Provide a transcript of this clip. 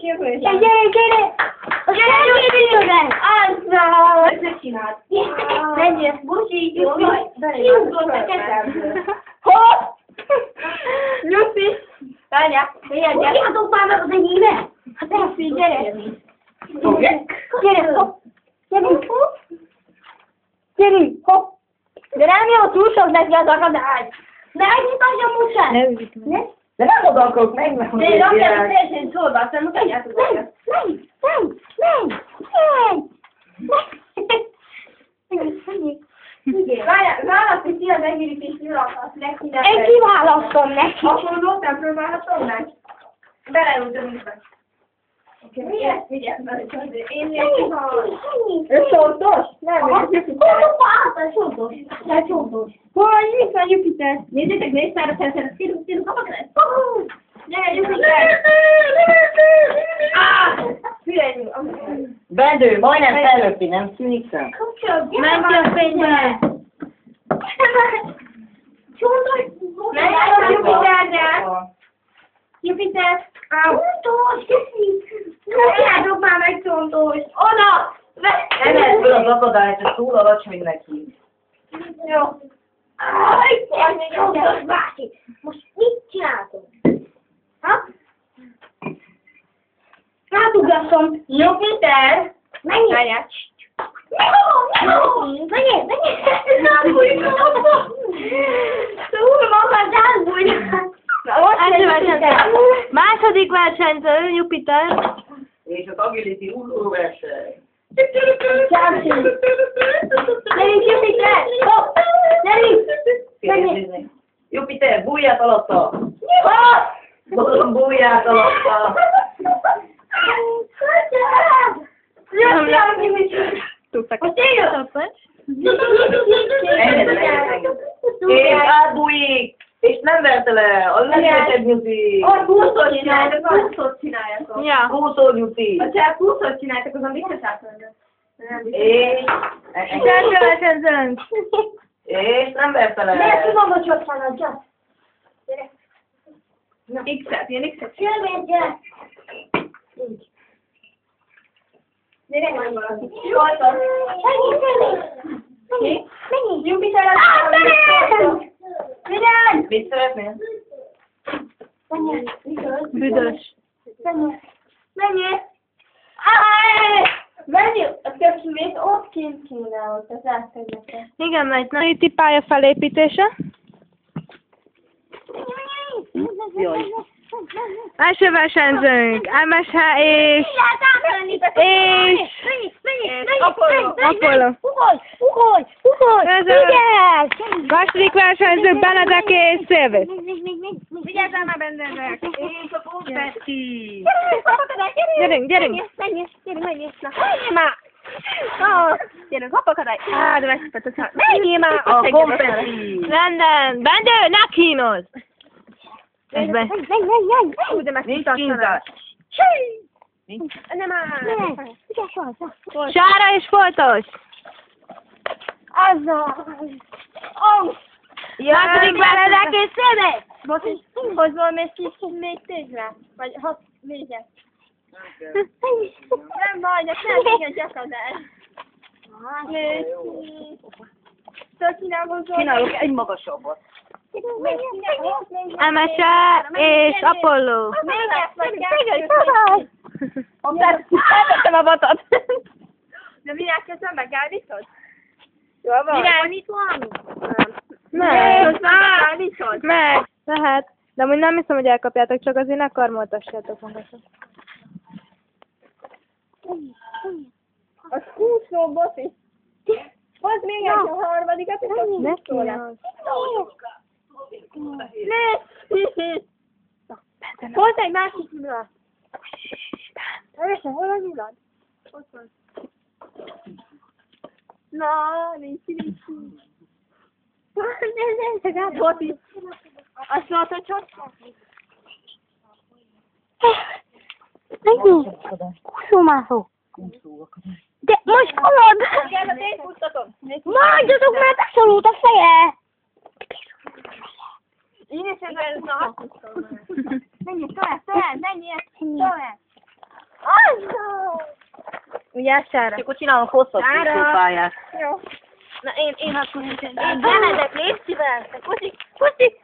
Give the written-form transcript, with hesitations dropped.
jövő. Gyere! A segítőben! Azzal! Ezt csináld. Menjél! Busi, jó vagy? Kiúzott a kezem. Hopp! Nyuszi! Várjál, Hogy adok már meg az enyémet? Hát elfény, gyere! Gyere, hopp! Gyerünk! Gyerünk, hopp! De nem jó, túl sok neki az akadály! Megnyitassa musát! Ne üljük meg. Ne? De nem oda akarok megmondani. de rakjál a teljesen sorba, aztán meg adjátok oda. Várjál, választi ki az egérit és nyilakasz neki. Én kiválasztom neki. Akkor voltam próbálhatom meg? Beleültem vissza. Oké, vigyázz, én Ez fontos? Nem, hol itt van Jupiter? Nézzétek, nézd már a felszeret, szírunk, kapak lesz. Gyere, Jupiter! Hülyejünk! Bendő, majdnem felnőtti, nem szűnik szem. Menj ki a fénybe! Menj el a Jupiterre! Jupiter! Csontos, köszi! Kapjátok már meg csontos! Oda! Emeld föl az akadályt, ez túl alacsony neki. Jó. Csontos bácsi! Most mit csináltunk? Ha? Átugasszom! Jupiter! Menjél! Várjál! Menjél! Túl maga zsákbújna! Második versenyző, Jupiter. És az agility ugró verseny. Gyerünk, Jupiter! Hopp! Gyerünk! Jupiter, bújját alatta! Bújját alatta! Tudtak. És átbújik! És nem verte le! Az legjobb nyuti! Ott húszot csináljátok, húszot csináljátok. Ja. Húszó nyuti! Ha csak húszot csináljátok, azon biztos átmennek. És... Első versenyzőnk. És nem verte le! Miért tudom, hogy ott van a gyat? X-et, ilyen X-et. Jövő, gyere! Gyere, majd valaki. Menjél! Jupiter Menjél! Mit szeretnél? Menjél! Büdös. Menjél! Menjél! A köpsülét ott kint kéne, ott az átterületre. Igen, megy. Na, itt a pálya felépítése. Jaj. Első versenyzőnk, MSH és Apollo. Ugorj! Második versenyző, Benedek és Szilvi. Vigyázzál már Benedek! És a konfetti! Gyerünk! Menjél! Már! Gyerünk, hoppakadály! De megszepett, Menjél már! A konfetti! Rendben! Bendő, ne kínoz! Menj! Úgy, de Nincs kínzás! Nem áll! Sára és Foltos! Második Benedek és Szilvi! Hozol még tégre? Vagy hat véget? Nem baj, de nem véget gyakadás. Csinálok egy magasabbat. MSH és Apollo. Elvettem a vatat. De minek közben megállítod? Jól van. Minek? Itt van? Meg, lehet. De amúgy nem hiszem, hogy elkapjátok, csak azért ne karmoltassátok magatok. Az kúszó boci. Hozd még egy a harmadikat, és az Ne kúszó lesz. kínoz. Hozd egy másik nyulat. Hol a nyulad? Ott van. Na, nincs. Boci. Azt mondtad, hogy Menjél! Kuszómászó! De most halad! Maradjatok, mert beszorult a feje! Én is ezzel azt mondtam. Menjél tovább, menjél! Vigyázz Sára. Akkor csinálunk hosszabb pályát. Jó. Na én hadd kuszit. Én Benedek, légy szíves. Kuszi, kuszi.